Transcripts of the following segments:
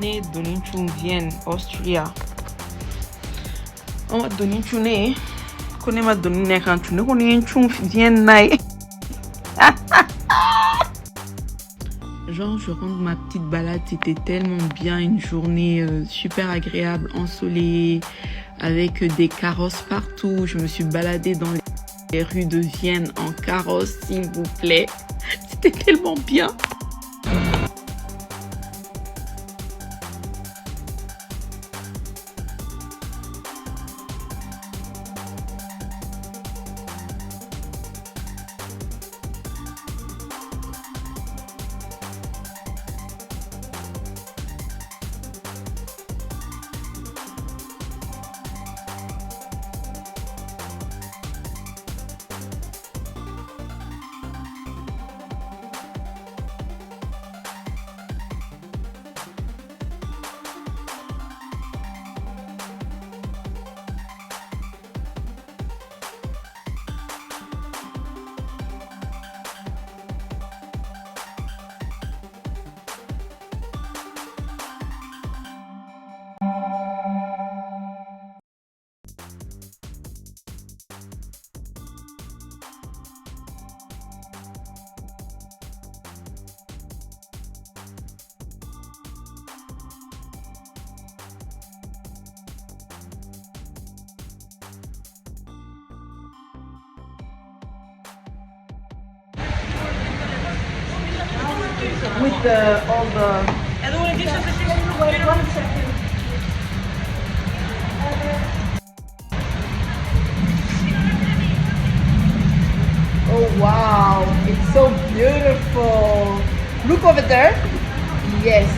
ne Doninchun Vienne, Austria. On va Doninchune, connais ma Donine quand tu ne connais Vienne naï. Genre, je rentre ma petite balade, c'était tellement bien, une journée super agréable, ensoleillée, avec des carrosses partout. Je me suis baladée dans les rues de Vienne en carrosse, s'il vous plaît. C'était tellement bien. With all the... Oh wow, it's so beautiful. Look over there. Yes.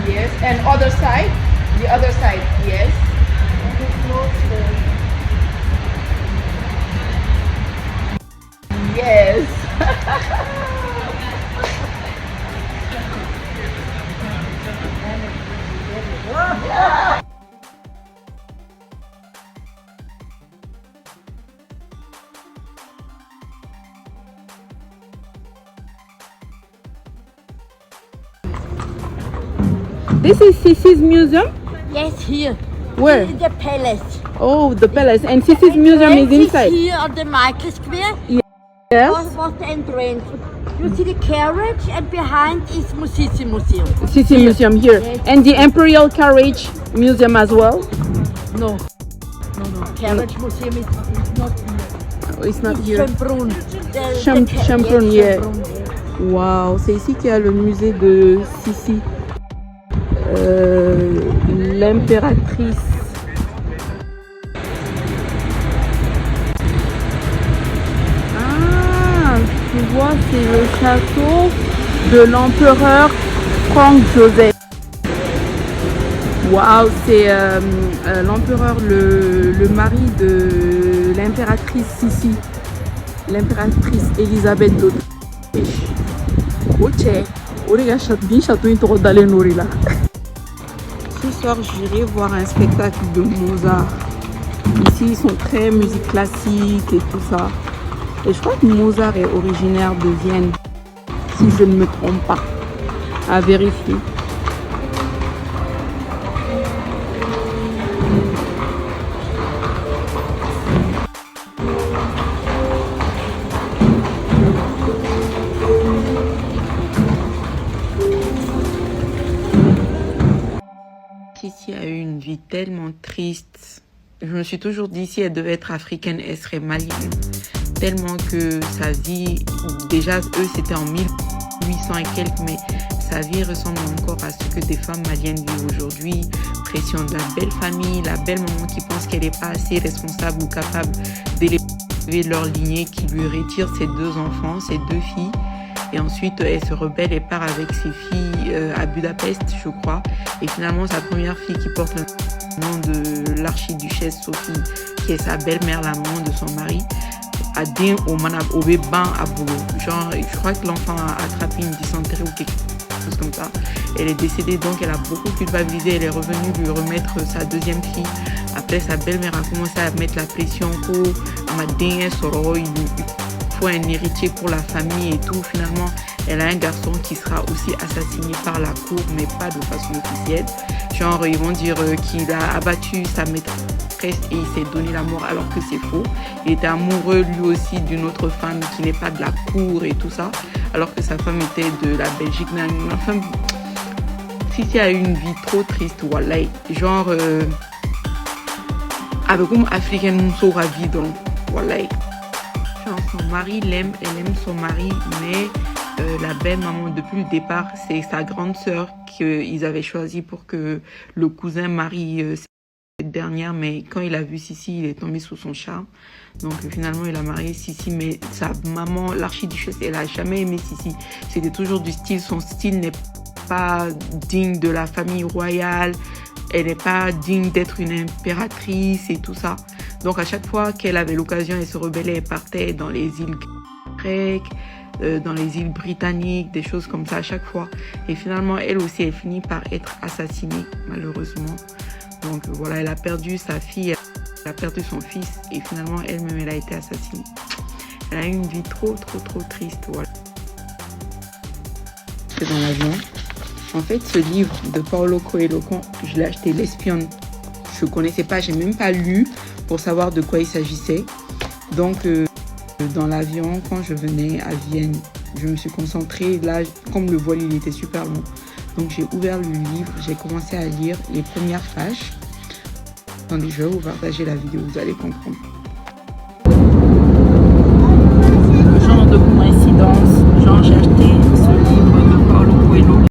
Yes, and other side. The other side, yes. Yes. This is Sissy's museum? Yes, here. Where? This is the palace. Oh, the palace. And Sissy's museum is inside? Here on the market square. Yes. Was the entrance. You see the carriage and behind is Sissi Museum. Sissy Museum here. Yes. And the Imperial Carriage Museum as well? No. Carriage Museum is not here. Oh, it's not here. Schönbrunn. Schönbrunn, yeah. Wow, c'est ici qu'il y a le musée de Sissi. L'impératrice. Ah, tu vois, c'est le château de l'empereur Frank Joseph. Waouh, c'est l'empereur, le mari de l'impératrice Sissi, l'impératrice Elisabeth d'Autriche. Ok, ce soir, j'irai voir un spectacle de Mozart. Ici, ils sont très musique classique et tout ça. Et je crois que Mozart est originaire de Vienne, si je ne me trompe pas. À vérifier. Sissi a eu une vie tellement triste. Je me suis toujours dit, si elle devait être africaine, elle serait malienne. Tellement que sa vie, déjà eux c'était en 1800 et quelques, mais sa vie ressemble encore à ce que des femmes maliennes vivent aujourd'hui. Pression de la belle famille, la belle maman qui pense qu'elle n'est pas assez responsable ou capable d'élever leur lignée, qui lui retire ses 2 enfants, ses 2 filles. Et ensuite, elle se rebelle et part avec ses filles à Budapest, je crois. Et finalement, sa première fille qui porte le nom de l'archiduchesse Sophie, qui est sa belle-mère, la maman de son mari, a dit au bébé à boulot. Genre, je crois que l'enfant a attrapé une dysenterie ou quelque chose comme ça. Elle est décédée, donc elle a beaucoup culpabilisé. Elle est revenue lui remettre sa 2e fille. Après, sa belle-mère a commencé à mettre la pression il faut un héritier pour la famille et tout. Finalement, elle a un garçon qui sera aussi assassiné par la cour, mais pas de façon officielle. Genre, ils vont dire qu'il a abattu sa maîtresse et il s'est donné la mort alors que c'est faux. Il était amoureux lui aussi d'une autre femme qui n'est pas de la cour et tout ça, alors que sa femme était de la Belgique. Mais la femme, Sissi a eu une vie trop triste, voilà. Genre, avec une africaine, on saura vivre, voilà. Genre, son mari l'aime, elle aime son mari, mais la belle maman, depuis le départ, c'est sa grande sœur qu'ils avaient choisi pour que le cousin marie cette dernière, mais quand il a vu Sissi, il est tombé sous son charme. Donc finalement, il a marié Sissi, mais sa maman, l'archiduchesse, elle a jamais aimé Sissi. C'était toujours du style, son style n'est pas digne de la famille royale, elle n'est pas digne d'être une impératrice et tout ça. Donc à chaque fois qu'elle avait l'occasion, elle se rebellait, elle partait dans les îles grecques, dans les îles britanniques, des choses comme ça à chaque fois. Et finalement, elle aussi, elle finit par être assassinée, malheureusement. Donc voilà, elle a perdu sa fille, elle a perdu son fils et finalement, elle-même, elle a été assassinée. Elle a eu une vie trop triste, voilà. C'est dans l'avion. En fait, ce livre de Paulo Coelho, quand je l'ai acheté, L'Espionne, je ne connaissais pas, je n'ai même pas lu pour savoir de quoi il s'agissait. Donc, dans l'avion, quand je venais à Vienne, je me suis concentrée. Là, comme le vol, il était super long. Donc, j'ai ouvert le livre, j'ai commencé à lire les premières pages. Attendez, je vais vous partager la vidéo, vous allez comprendre. Le genre de